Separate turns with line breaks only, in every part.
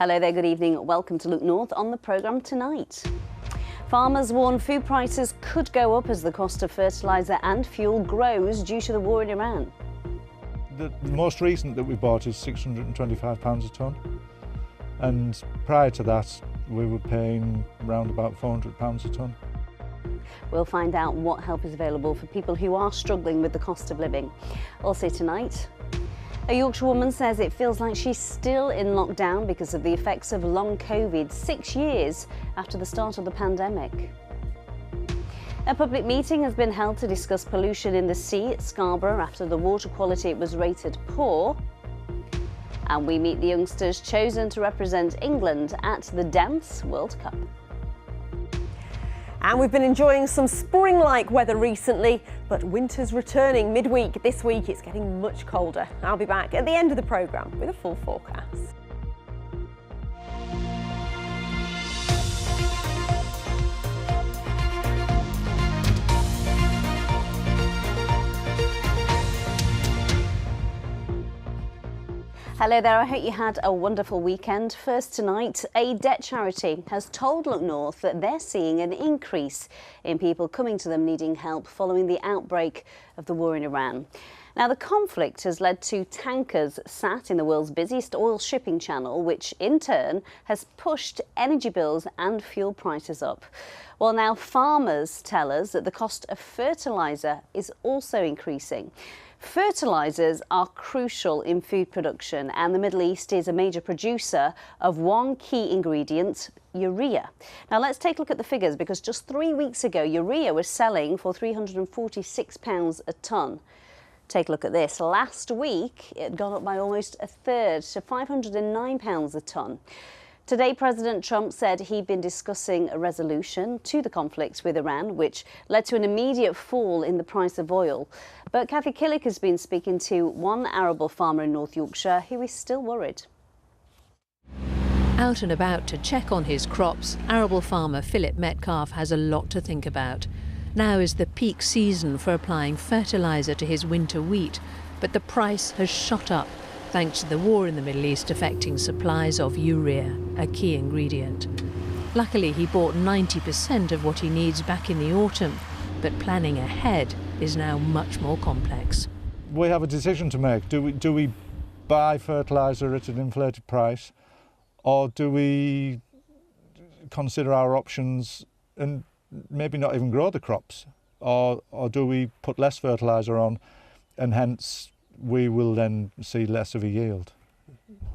Hello there, good evening. Welcome to Look North on the programme tonight. Farmers warn food prices could go up as the cost of fertiliser and fuel grows due to the war in Iran.
The most recent that we bought is £625 a tonne, and prior to that we were paying around about £400 a tonne.
We'll find out what help is available for people who are struggling with the cost of living. Also tonight, a Yorkshire woman says it feels like she's still in lockdown because of the effects of long COVID 6 years after the start of the pandemic. A public meeting has been held to discuss pollution in the sea at Scarborough after the water quality was rated poor. And we meet the youngsters chosen to represent England at the Dance World Cup.
And we've been enjoying some spring-like weather recently, but winter's returning midweek. This week it's getting much colder. I'll be back at the end of the programme with a full forecast.
Hello there, I hope you had a wonderful weekend. First tonight, a debt charity has told Look North that they're seeing an increase in people coming to them needing help following the outbreak of the war in Iran. Now, the conflict has led to tankers sat in the world's busiest oil shipping channel, which in turn has pushed energy bills and fuel prices up. Well, now farmers tell us that the cost of fertiliser is also increasing. Fertilisers are crucial in food production, and the Middle East is a major producer of one key ingredient, urea. Now let's take a look at the figures, because just 3 weeks ago urea was selling for £346 a tonne. Take a look at this. Last week it had gone up by almost a third to £509 a tonne. Today, President Trump said he'd been discussing a resolution to the conflict with Iran, which led to an immediate fall in the price of oil. But Kathy Killick has been speaking to one arable farmer in North Yorkshire who is still worried.
Out and about to check on his crops, arable farmer Philip Metcalfe has a lot to think about. Now is the peak season for applying fertiliser to his winter wheat, but the price has shot up thanks to the war in the Middle East affecting supplies of urea, a key ingredient. Luckily, he bought 90% of what he needs back in the autumn, but planning ahead is now much more complex.
We have a decision to make. Do we buy fertiliser at an inflated price, or do we consider our options and maybe not even grow the crops, or do we put less fertiliser on and hence we will then see less of a yield?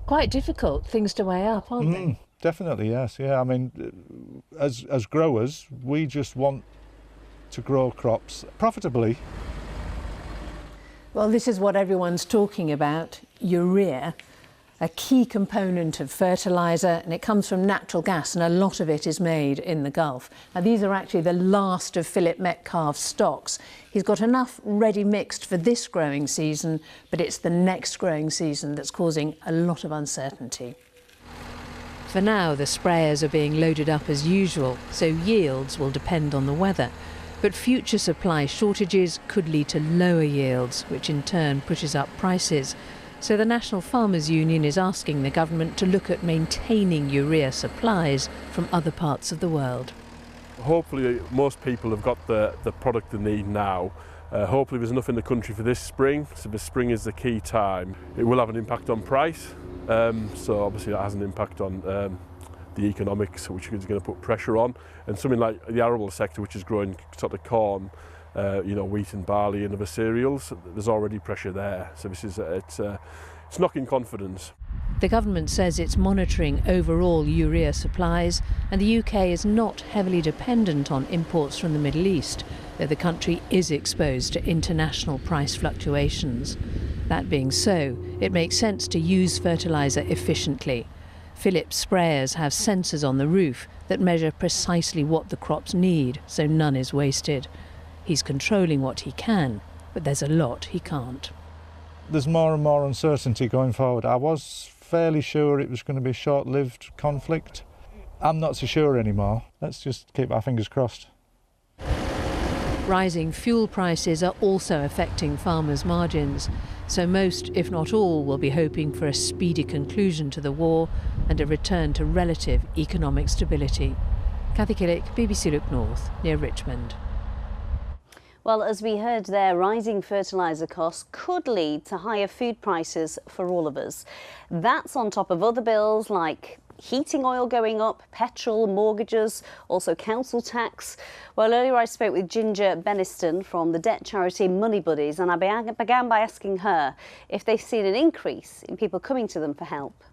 Quite difficult things to weigh up, aren't they?
Definitely, yes. Yeah, I mean, as growers, we just want to grow crops profitably.
Well, this is what everyone's talking about, urea, a key component of fertiliser, and it comes from natural gas, and a lot of it is made in the Gulf. Now, these are actually the last of Philip Metcalfe's stocks. He's got enough ready mixed for this growing season, but it's the next growing season that's causing a lot of uncertainty. For now, the sprayers are being loaded up as usual, so yields will depend on the weather. But future supply shortages could lead to lower yields, which in turn pushes up prices. So the National Farmers Union is asking the government to look at maintaining urea supplies from other parts of the world.
Hopefully most people have got the product they need now. Hopefully there's enough in the country for this spring, so the spring is the key time. It will have an impact on price, so obviously that has an impact on the economics, which is going to put pressure on. And something like the arable sector, which is growing sort of corn, wheat and barley and other cereals, there's already pressure there. So this is it's knocking confidence.
The government says it's monitoring overall urea supplies, and the UK is not heavily dependent on imports from the Middle East, though the country is exposed to international price fluctuations. That being so, it makes sense to use fertiliser efficiently. Philip's sprayers have sensors on the roof that measure precisely what the crops need, so none is wasted. He's controlling what he can, but there's a lot he can't.
There's more and more uncertainty going forward. I was fairly sure it was going to be a short-lived conflict. I'm not so sure anymore. Let's just keep our fingers crossed.
Rising fuel prices are also affecting farmers' margins. so most, if not all, will be hoping for a speedy conclusion to the war and a return to relative economic stability. Cathy Killick, BBC Look North, near Richmond.
Well, as we heard there, rising fertiliser costs could lead to higher food prices for all of us. That's on top of other bills like heating oil going up, petrol, mortgages, also council tax. Well, earlier I spoke with Ginger Beniston from the debt charity Money Buddies, and I began by asking her if they've seen an increase in people coming to them for help.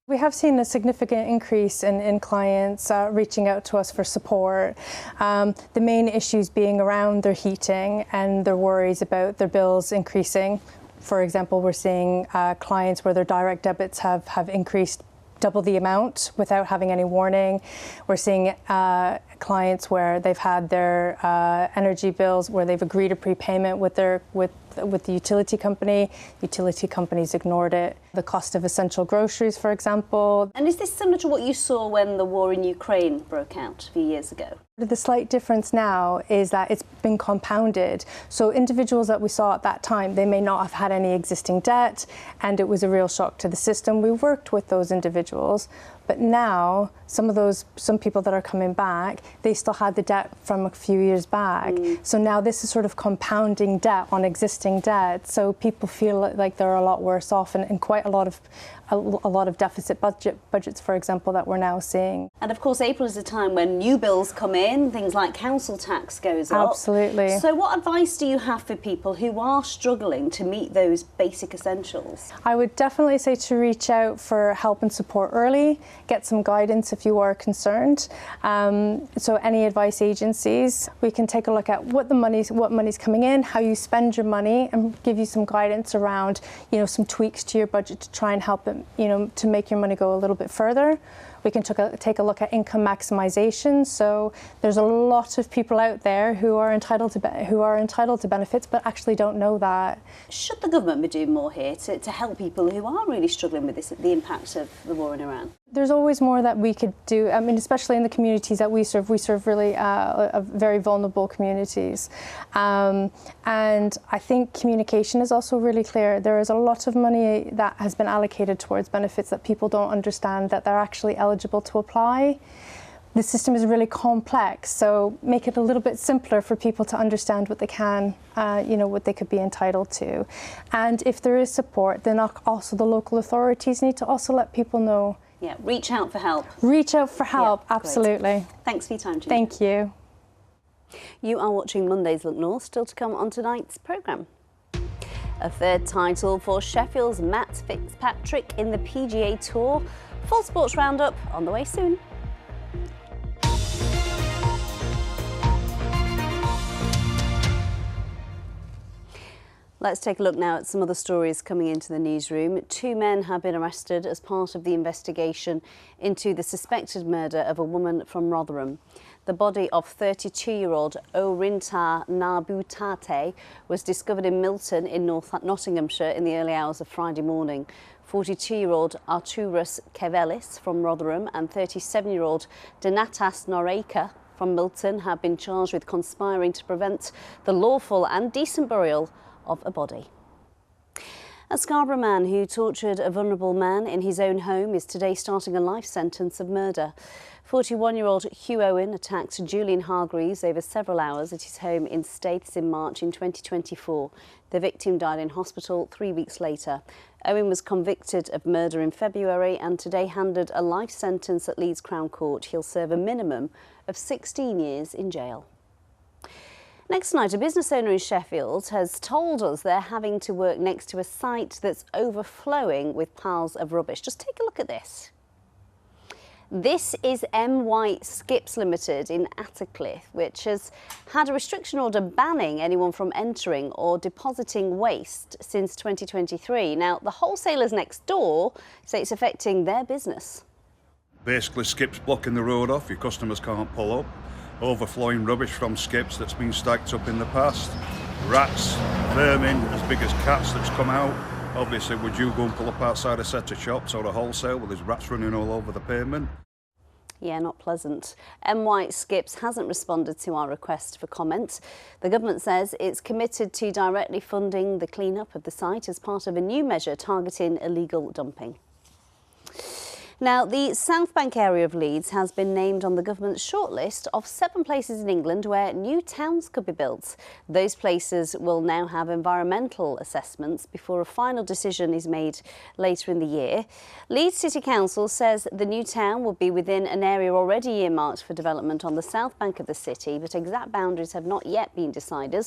We have seen a significant increase in clients reaching out to us for support. The main issues being around their heating and their worries about their bills increasing. For example, we're seeing clients where their direct debits have increased double the amount without having any warning. We're seeing clients where they've had their energy bills where they've agreed a prepayment with the utility company. Utility companies ignored it. The cost of essential groceries, for example.
And is this similar to what you saw when the war in Ukraine broke out a few years ago?
The slight difference now is that it's been compounded. So individuals that we saw at that time, they may not have had any existing debt, and it was a real shock to the system. We worked with those individuals, but now some people that are coming back, they still had the debt from a few years back. So now this is sort of compounding debt on existing debt. So people feel like they're a lot worse off, and quite a lot of deficit budgets, for example, that we're now seeing.
And of course, April is a time when new bills come in, things like council tax goes up.
Absolutely.
So what advice do you have for people who are struggling to meet those basic essentials?
I would definitely say to reach out for help and support early, get some guidance if you are concerned. So any advice agencies, we can take a look at what money's coming in, how you spend your money, and give you some guidance around, some tweaks to your budget to try and help it, to make your money go a little bit further. We can take a look at income maximization. So there's a lot of people out there who are entitled to benefits, but actually don't know that.
Should the government be doing more here to help people who are really struggling with the impact of the war in Iran?
There's always more that we could do. I mean, especially in the communities that we serve really very vulnerable communities. And I think communication is also really clear. There is a lot of money that has been allocated towards benefits that people don't understand that they're actually eligible to apply. The system is really complex, so make it a little bit simpler for people to understand what they can, what they could be entitled to. And if there is support, then also the local authorities need to also let people know.
Yeah, reach out for help.
Reach out for help, yeah, absolutely.
Great. Thanks for your time, Ginger.
Thank you.
You are watching Monday's Look North, still to come on tonight's programme. A third title for Sheffield's Matt Fitzpatrick in the PGA Tour. Full sports roundup on the way soon. Let's take a look now at some other stories coming into the newsroom. 2 men have been arrested as part of the investigation into the suspected murder of a woman from Rotherham. The body of 32-year-old Orinta Nabutate was discovered in Milton in North Nottinghamshire in the early hours of Friday morning. 42-year-old Arturus Kevelis from Rotherham and 37-year-old Donatas Noreka from Milton have been charged with conspiring to prevent the lawful and decent burial of a body. A Scarborough man who tortured a vulnerable man in his own home is today starting a life sentence of murder. 41-year-old Hugh Owen attacked Julian Hargreaves over several hours at his home in Staithes in March in 2024. The victim died in hospital 3 weeks later. Owen was convicted of murder in February and today handed a life sentence at Leeds Crown Court. He'll serve a minimum of 16 years in jail. Next tonight, a business owner in Sheffield has told us they're having to work next to a site that's overflowing with piles of rubbish. Just take a look at this. This is M. White Skips Limited in Attercliffe, which has had a restriction order banning anyone from entering or depositing waste since 2023. Now, the wholesalers next door say it's affecting their business.
Basically, skips blocking the road off, your customers can't pull up. Overflowing rubbish from skips that's been stacked up in the past. Rats, vermin as big as cats that's come out. Obviously, would you go and pull up outside a set of shops or a wholesale where there's rats running all over the pavement?
Yeah, not pleasant. MY Skips hasn't responded to our request for comment. The government says it's committed to directly funding the clean-up of the site as part of a new measure targeting illegal dumping. Now, the South Bank area of Leeds has been named on the government's shortlist of 7 places in England where new towns could be built. Those places will now have environmental assessments before a final decision is made later in the year. Leeds City Council says the new town will be within an area already earmarked for development on the south bank of the city, but exact boundaries have not yet been decided.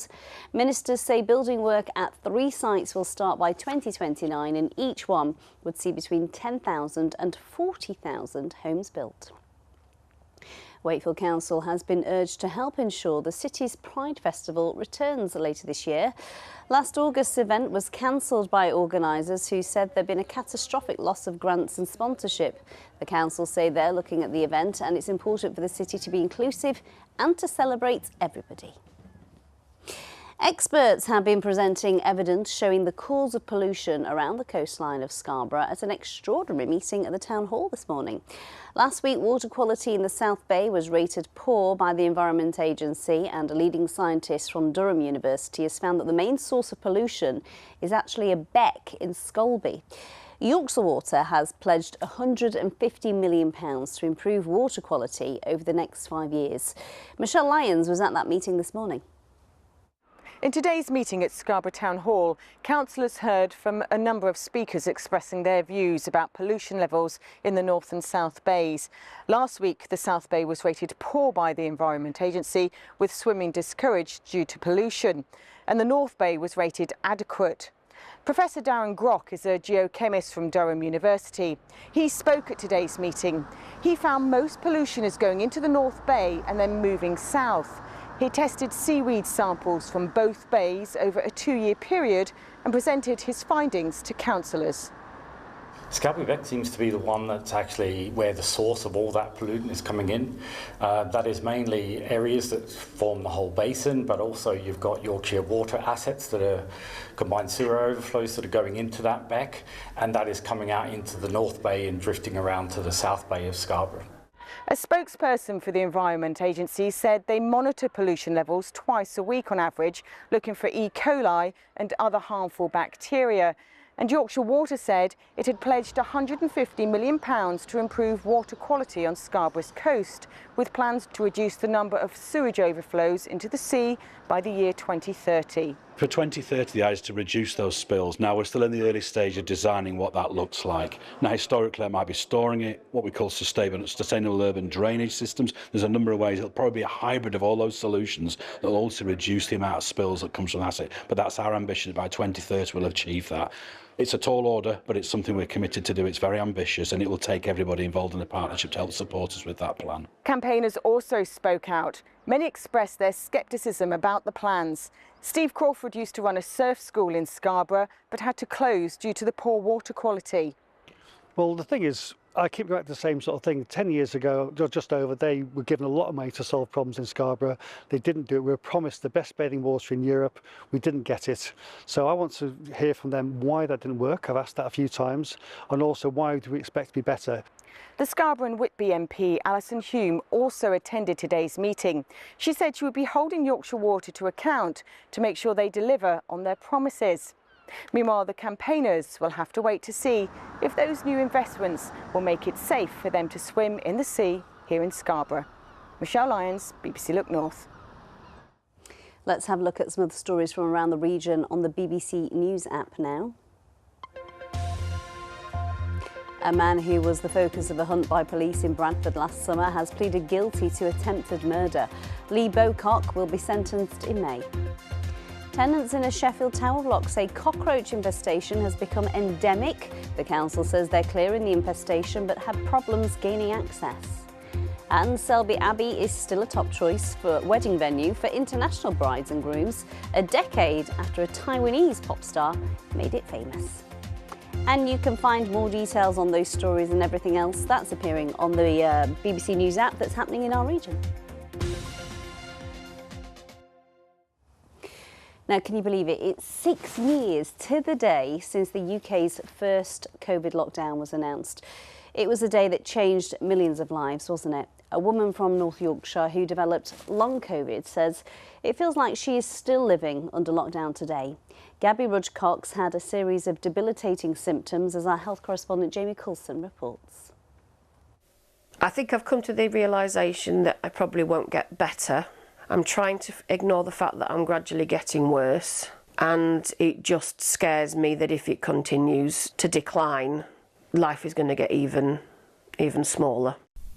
Ministers say building work at 3 sites will start by 2029 and each one would see between 10,000 and 40,000 homes built. Wakefield Council has been urged to help ensure the city's Pride Festival returns later this year. Last August's event was cancelled by organisers who said there'd been a catastrophic loss of grants and sponsorship. The council say they're looking at the event and it's important for the city to be inclusive and to celebrate everybody. Experts have been presenting evidence showing the cause of pollution around the coastline of Scarborough at an extraordinary meeting at the Town Hall this morning. Last week, water quality in the South Bay was rated poor by the Environment Agency, and a leading scientist from Durham University has found that the main source of pollution is actually a beck in Scalby. Yorkshire Water has pledged £150 million to improve water quality over the next 5 years. Michelle Lyons was at that meeting this morning.
In today's meeting at Scarborough Town Hall, councillors heard from a number of speakers expressing their views about pollution levels in the North and South Bays. Last week, the South Bay was rated poor by the Environment Agency, with swimming discouraged due to pollution, and the North Bay was rated adequate. Professor Darren Grock is a geochemist from Durham University. He spoke at today's meeting. He found most pollution is going into the North Bay and then moving south. He tested seaweed samples from both bays over a 2-year period and presented his findings to councillors.
Scalby Beck seems to be the one that's actually where the source of all that pollutant is coming in. That is mainly areas that form the whole basin, but also you've got Yorkshire water assets that are combined sewer overflows that are going into that beck, and that is coming out into the North Bay and drifting around to the South Bay of Scarborough.
A spokesperson for the Environment Agency said they monitor pollution levels twice a week on average, looking for E. coli and other harmful bacteria. And Yorkshire Water said it had pledged £150 million to improve water quality on Scarborough's coast, with plans to reduce the number of sewage overflows into the sea by the year 2030.
For 2030, the idea is to reduce those spills. Now, we're still in the early stage of designing what that looks like. Now, historically, it might be storing it, what we call sustainable urban drainage systems. There's a number of ways. It'll probably be a hybrid of all those solutions that will also reduce the amount of spills that comes from that asset. But that's our ambition. By 2030, we'll achieve that. It's a tall order, but it's something we're committed to do. It's very ambitious, and it will take everybody involved in the partnership to help support us with that plan.
Campaigners also spoke out. Many expressed their scepticism about the plans. Steve Crawford used to run a surf school in Scarborough, but had to close due to the poor water quality.
Well, the thing is, I keep going back to the same sort of thing. 10 years ago, just over, they were given a lot of money to solve problems in Scarborough. They didn't do it. We were promised the best bathing water in Europe. We didn't get it. So I want to hear from them why that didn't work. I've asked that a few times. And also, why do we expect to be better?
The Scarborough and Whitby MP, Alison Hume, also attended today's meeting. She said she would be holding Yorkshire Water to account to make sure they deliver on their promises. Meanwhile, the campaigners will have to wait to see if those new investments will make it safe for them to swim in the sea here in Scarborough. Michelle Lyons, BBC Look North.
Let's have a look at some of the stories from around the region on the BBC News app now. A man who was the focus of a hunt by police in Bradford last summer has pleaded guilty to attempted murder. Lee Bocock will be sentenced in May. Tenants in a Sheffield tower block say cockroach infestation has become endemic. The council says they're clearing the infestation but have problems gaining access. And Selby Abbey is still a top choice for wedding venue for international brides and grooms, a decade after a Taiwanese pop star made it famous. And you can find more details on those stories and everything else that's appearing on the BBC News app that's happening in our region. Now, can you believe it? It's 6 years to the day since the UK's first COVID lockdown was announced. It was a day that changed millions of lives, wasn't it? A woman from North Yorkshire who developed long COVID says it feels like she is still living under lockdown today. Gabby Rudge-Cox had a series of debilitating symptoms, as our health correspondent Jamie Coulson reports.
I think I've come to the realisation that I probably won't get better. I'm trying to ignore the fact that I'm gradually getting worse, and it just scares me that if it continues to decline, life is going to get even smaller.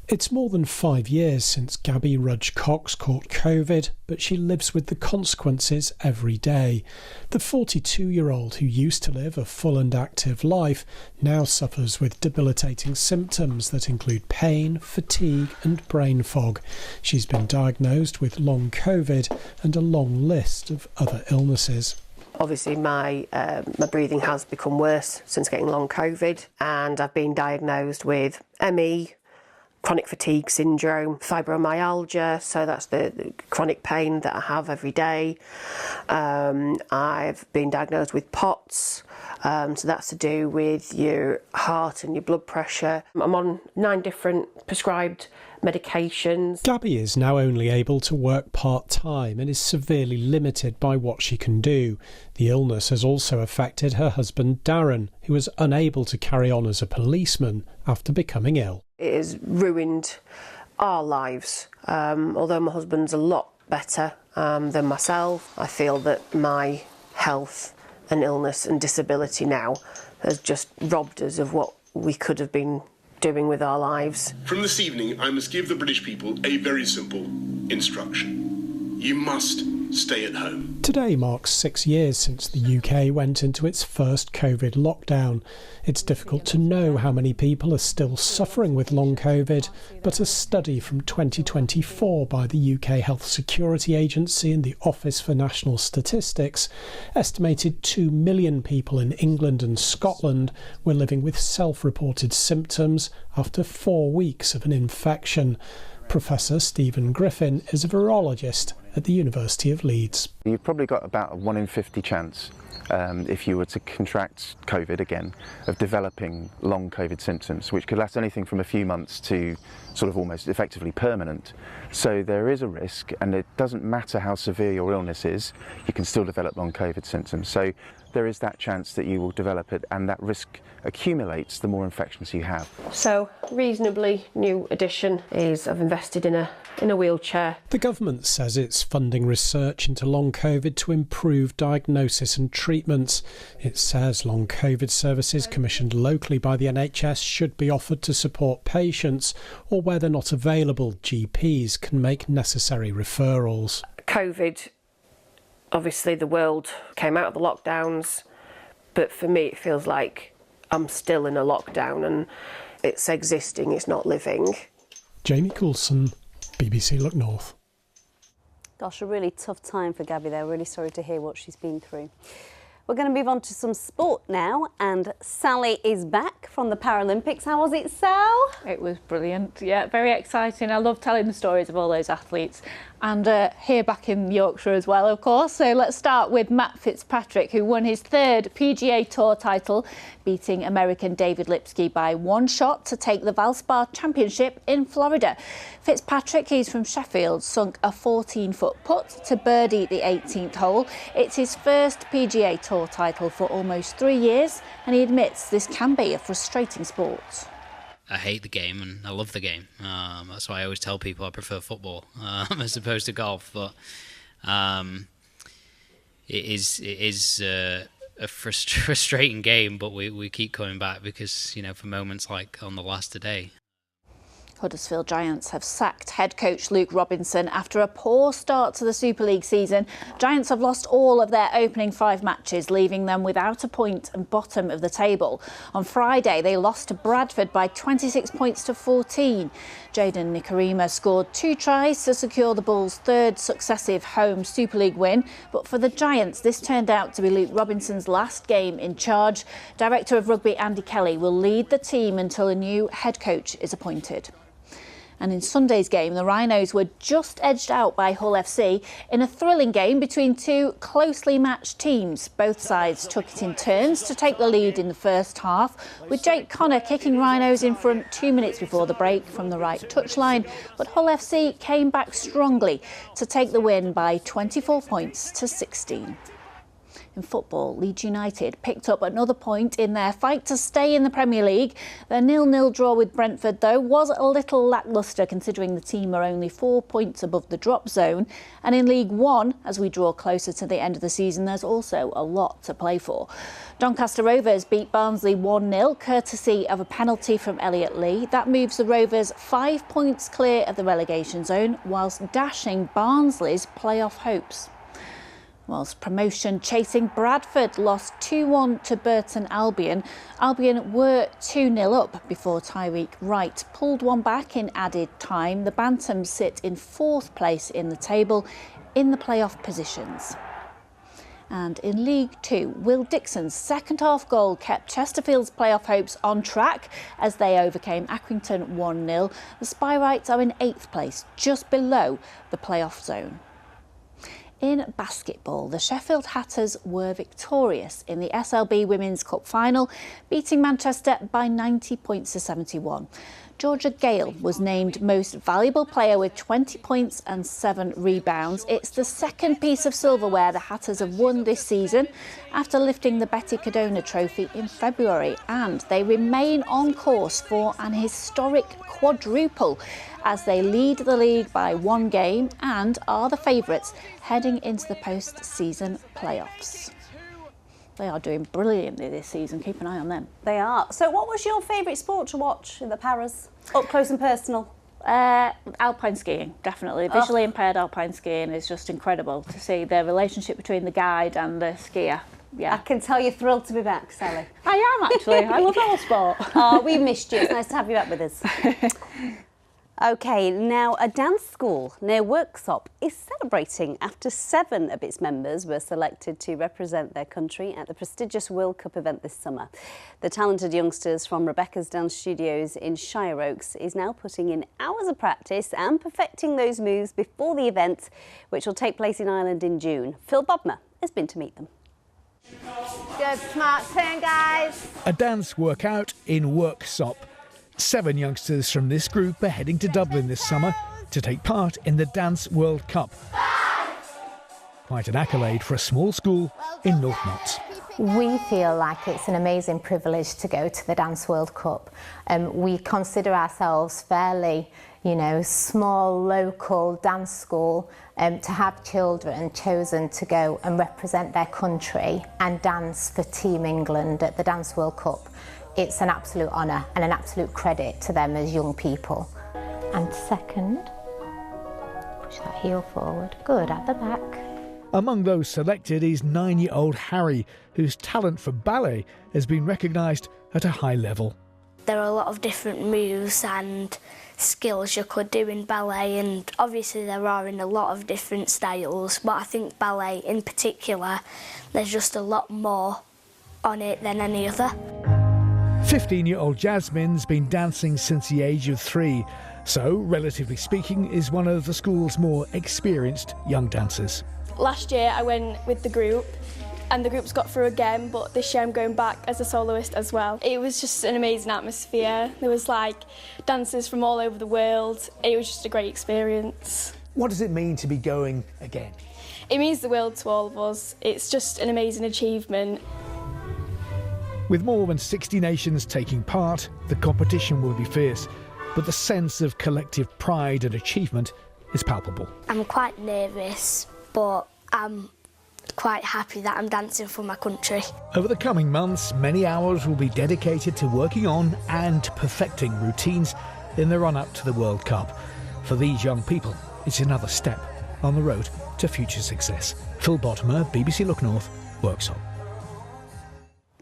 It's more than 5 years since Gabby Rudge-Cox caught COVID, but she lives with the consequences every day. The 42-year-old who used to live a full and active life now suffers with debilitating symptoms that include pain, fatigue and brain fog. She's been diagnosed with long COVID and a long list of other illnesses.
Obviously my breathing has become worse since getting long COVID, and I've been diagnosed with ME, chronic fatigue syndrome, fibromyalgia, so that's the chronic pain that I have every day. I've been diagnosed with POTS, so that's to do with your heart and your blood pressure. I'm on 9 different prescribed medications.
Gabby is now only able to work part-time and is severely limited by what she can do. The illness has also affected her husband Darren, who was unable to carry on as a policeman after becoming ill.
It has ruined our lives. Although my husband's a lot better than myself, I feel that my health and illness and disability now has just robbed us of what we could have been doing with our lives.
From this evening, I must give the British people a very simple instruction. You must stay at home.
Today marks 6 years since the UK went into its first COVID lockdown. It's difficult to know how many people are still suffering with long COVID, but a study from 2024 by the UK Health Security Agency and the Office for National Statistics estimated 2 million people in England and Scotland were living with self-reported symptoms after 4 weeks of an infection. Professor Stephen Griffin is a virologist at the University of Leeds.
You've probably got about a 1 in 50 chance, if you were to contract COVID again, of developing long COVID symptoms, which could last anything from a few months to sort of almost effectively permanent. So there is a risk, and it doesn't matter how severe your illness is, you can still develop long COVID symptoms. So there is that chance that you will develop it, and that risk accumulates the more infections you have.
So, reasonably new addition is I've invested in a wheelchair.
The government says it's funding research into long COVID to improve diagnosis and treatments. It says long COVID services commissioned locally by the NHS should be offered to support patients, or where they're not available, GPs can make necessary referrals.
COVID, obviously the world came out of the lockdowns, but for me it feels like I'm still in a lockdown and it's existing, it's not living.
Jamie Coulson, BBC Look North.
Gosh, a really tough time for Gabby there. Really sorry to hear what she's been through. We're going to move on to some sport now, and Sally is back from the Paralympics. How was it, Sal?
It was brilliant, yeah, very exciting. I love telling the stories of all those athletes, and here back in Yorkshire as well, of course. So let's start with Matt Fitzpatrick, who won his 3rd PGA Tour title, beating American David Lipsky by 1 shot to take the Valspar Championship in Florida. Fitzpatrick, he's from Sheffield, sunk a 14-foot putt to birdie the 18th hole. It's his first PGA Tour title for almost 3 years, and he admits this can be a frustrating sport.
I hate the game and I love the game. That's why I always tell people I prefer football as opposed to golf. But it is a frustrating game, but we keep coming back because, you know, for moments like on the last today.
Huddersfield Giants have sacked head coach Luke Robinson after a poor start to the Super League season. Giants have lost all of their opening 5 matches, leaving them without a point and bottom of the table. On Friday, they lost to Bradford by 26 points to 14. Jayden Nikarima scored 2 tries to secure the Bulls' 3rd successive home Super League win. But for the Giants, this turned out to be Luke Robinson's last game in charge. Director of Rugby Andy Kelly will lead the team until a new head coach is appointed. And in Sunday's game, the Rhinos were just edged out by Hull FC in a thrilling game between two closely matched teams. Both sides took it in turns to take the lead in the first half, with Jake Connor kicking Rhinos in front 2 minutes before the break from the right touchline. But Hull FC came back strongly to take the win by 24 points to 16. In football, Leeds United picked up another point in their fight to stay in the Premier League. Their 0-0 draw with Brentford, though, was a little lacklustre considering the team are only 4 points above the drop zone. And in League One, as we draw closer to the end of the season, there's also a lot to play for. Doncaster Rovers beat Barnsley 1-0, courtesy of a penalty from Elliot Lee. That moves the Rovers 5 points clear of the relegation zone, whilst dashing Barnsley's playoff hopes. Whilst promotion-chasing Bradford lost 2-1 to Burton Albion. Albion were 2-0 up before Tyreek Wright pulled one back in added time. The Bantams sit in 4th place in the table in the playoff positions. And in League Two, Will Dixon's second-half goal kept Chesterfield's playoff hopes on track as they overcame Accrington 1-0. The Spyrights are in 8th place, just below the playoff zone. In basketball, the Sheffield Hatters were victorious in the SLB Women's Cup final, beating Manchester by 90 points to 71. Georgia Gale was named Most Valuable Player with 20 points and 7 rebounds. It's the second piece of silverware the Hatters have won this season after lifting the Betty Cadona Trophy in February, and they remain on course for an historic quadruple as they lead the league by 1 game and are the favourites heading into the post-season playoffs. They are doing brilliantly this season. Keep an eye on them.
They are. So what was your favourite sport to watch in the Paras? Up close and personal?
Alpine skiing, definitely. Visually impaired alpine skiing is just incredible to see the relationship between the guide and the skier. Yeah.
I can tell you're thrilled to be back, Sally.
I am actually. I love all sport.
Oh, we missed you. It's nice to have you back with us. OK, now a dance school near Worksop is celebrating after 7 of its members were selected to represent their country at the prestigious World Cup event this summer. The talented youngsters from Rebecca's Dance Studios in Shire Oaks is now putting in hours of practice and perfecting those moves before the event, which will take place in Ireland in June. Phil Bodmer has been to meet them.
Good, smart turn, guys.
A dance workout in Worksop. 7 youngsters from this group are heading to Dublin this summer to take part in the Dance World Cup. Quite an accolade for a small school in North Notts.
We feel like it's an amazing privilege to go to the Dance World Cup. We consider ourselves fairly, small local dance school. To have children chosen to go and represent their country and dance for Team England at the Dance World Cup, it's an absolute honour and an absolute credit to them as young people. And second, push that heel forward. Good, at the back.
Among those selected is 9-year-old Harry, whose talent for ballet has been recognised at a high level.
There are a lot of different moves and skills you could do in ballet, and obviously there are in a lot of different styles, but I think ballet in particular, there's just a lot more on it than any other.
15-year-old Jasmine's been dancing since the age of 3, so, relatively speaking, is one of the school's more experienced young dancers.
Last year I went with the group and the group's got through again, but this year I'm going back as a soloist as well. It was just an amazing atmosphere. There was dancers from all over the world. It was just a great experience.
What does it mean to be going again?
It means the world to all of us. It's just an amazing achievement.
With more than 60 nations taking part, the competition will be fierce, but the sense of collective pride and achievement is palpable.
I'm quite nervous, but I'm quite happy that I'm dancing for my country.
Over the coming months, many hours will be dedicated to working on and perfecting routines in the run-up to the World Cup. For these young people, it's another step on the road to future success. Phil Bodmer, BBC Look North, Worksop.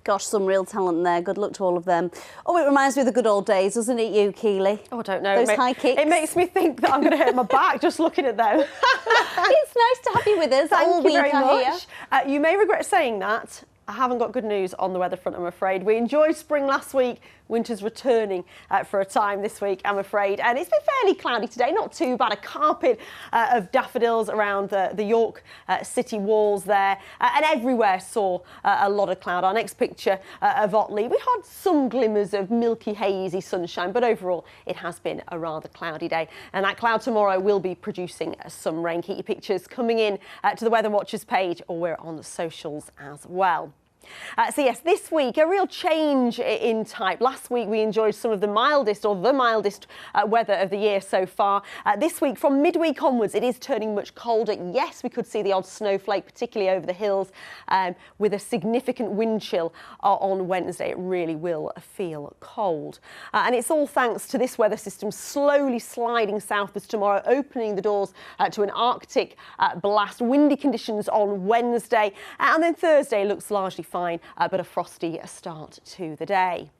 Gosh, some real talent there. Good luck to all of them. Oh, it reminds me of the good old days, doesn't it, you, Keely?
Oh, I don't know.
Those high kicks.
It makes me think that I'm going to hurt my back just looking at them.
It's nice to have you with us all
Thank you
week,
very much. You may regret saying that. I haven't got good news on the weather front, I'm afraid. We enjoyed spring last week. Winter's returning for a time this week, I'm afraid. And it's been fairly cloudy today, not too bad. A carpet of daffodils around the York city walls there. And everywhere saw a lot of cloud. Our next picture of Otley, we had some glimmers of milky, hazy sunshine, but overall it has been a rather cloudy day. And that cloud tomorrow will be producing some rain. Keep your pictures coming in to the Weather Watchers page, or we're on the socials as well. So yes, this week a real change in type. Last week we enjoyed some of the mildest weather of the year so far. This week, from midweek onwards, it is turning much colder. Yes, we could see the odd snowflake, particularly over the hills, with a significant wind chill on Wednesday. It really will feel cold. And it's all thanks to this weather system slowly sliding southwards tomorrow, opening the doors to an Arctic blast. Windy conditions on Wednesday, and then Thursday looks largely fine, but a frosty start to the day.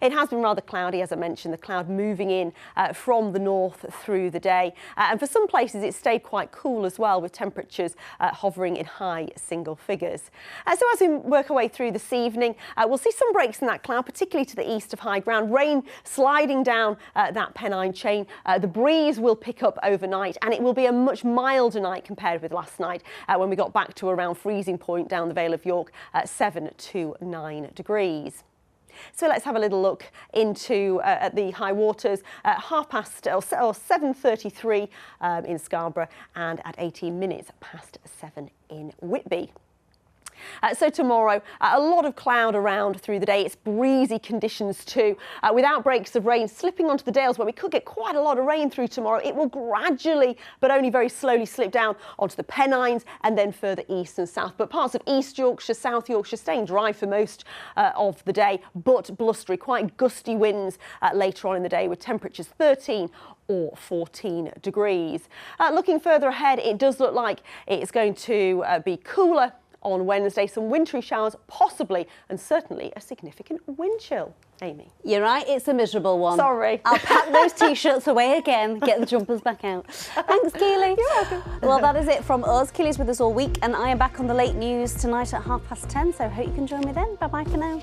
It has been rather cloudy, as I mentioned, the cloud moving in from the north through the day. And for some places it stayed quite cool as well, with temperatures hovering in high single figures. So as we work our way through this evening, we'll see some breaks in that cloud, particularly to the east of high ground. Rain sliding down that Pennine chain. The breeze will pick up overnight, and it will be a much milder night compared with last night, when we got back to around freezing point down the Vale of York, 7 to 9 degrees. So let's have a little look into at the high waters at 7:33 in Scarborough, and at 18 minutes past 7 in Whitby. So tomorrow, a lot of cloud around through the day. It's breezy conditions too, with outbreaks of rain slipping onto the Dales, where we could get quite a lot of rain through tomorrow. It will gradually, but only very slowly, slip down onto the Pennines and then further east and south. But parts of East Yorkshire, South Yorkshire staying dry for most of the day, but blustery, quite gusty winds later on in the day, with temperatures 13 or 14 degrees. Looking further ahead, it does look like it's going to be cooler on Wednesday. Some wintry showers possibly, and certainly a significant wind chill. Amy.
You're right, it's a miserable one.
Sorry.
I'll pack those t-shirts away again, get the jumpers back out. Thanks, Keely.
You're welcome.
Well, that is it from us. Keely's with us all week, and I am back on the late news tonight at 10:30, so I hope you can join me then. Bye-bye for now.